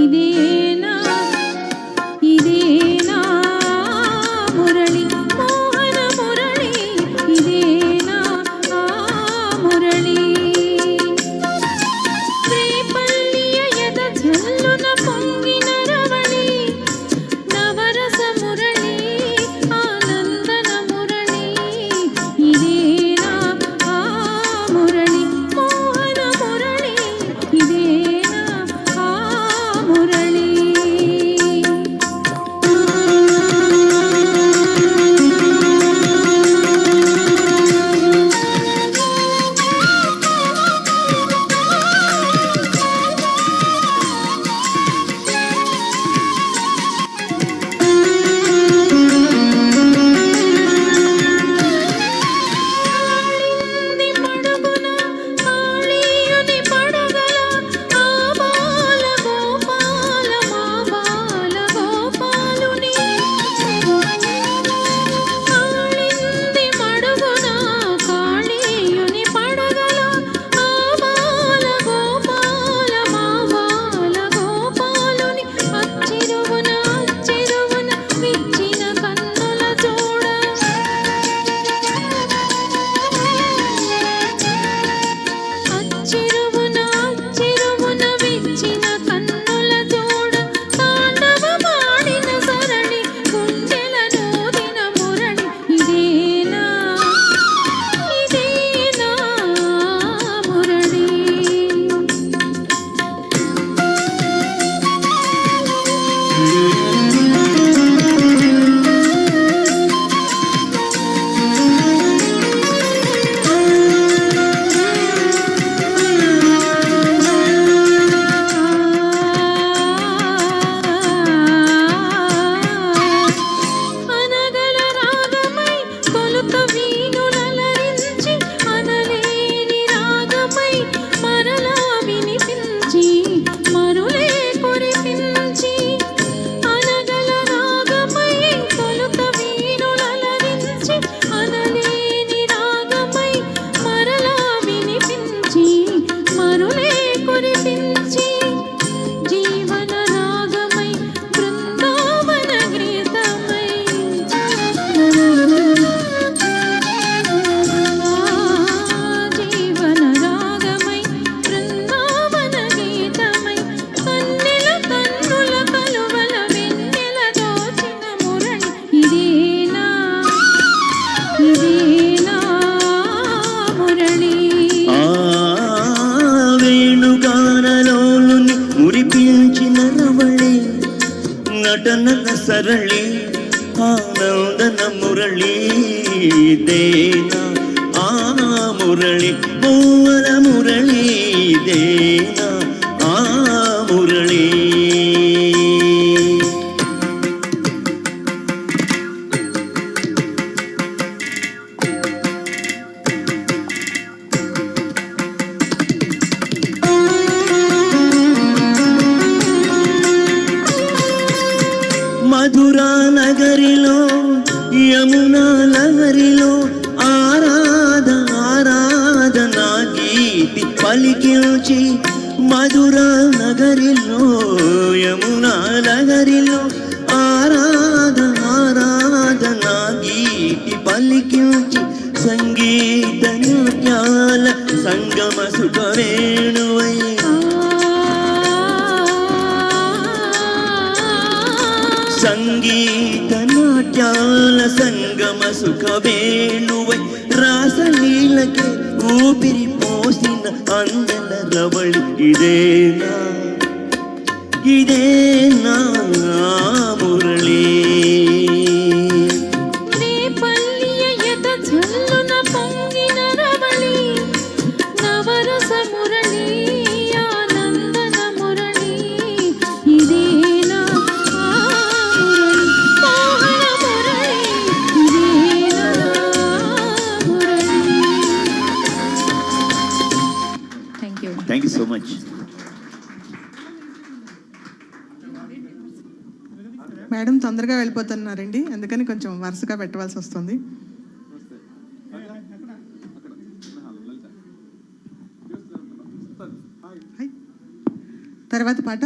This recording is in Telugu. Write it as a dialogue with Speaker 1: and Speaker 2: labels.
Speaker 1: ఇదేనా ఇదేనా మురళి మోహన మురళి ఇదేనా మురళి శ్రీపల్లియ యద జల్లున పొంగిన రవళి నవరస మురళి ఆనందన మురళి ఇదేనా మురళి మోహన మురళి ఇదేనా మురళి
Speaker 2: నటన సరళి ఆనందన మురళి దేనా మురళి మోహన మురళి దేనా మురళి మధురా నగరిలో యమునా లహరిలో ఆరాధనా గీతి పలికించి మధురా నగరిలో యమునా లహరిలో ఆరాధనా గీతి పలికించి సంగీత నృత్యాల సంగమ సుఖ వేణువై సంగీత నాట్యాల సంగమ సుఖ వేణువై రాసలీలకే ఊపిరి పోసిన అందల రవళి ఇదేనా Murali Thank you so much.
Speaker 3: Madam తొందరగా వెళ్ళిపోతున్నారండి, అందుకని కొంచెం వరుసగా పెట్టవలసి వస్తుంది. తర్వాత పాట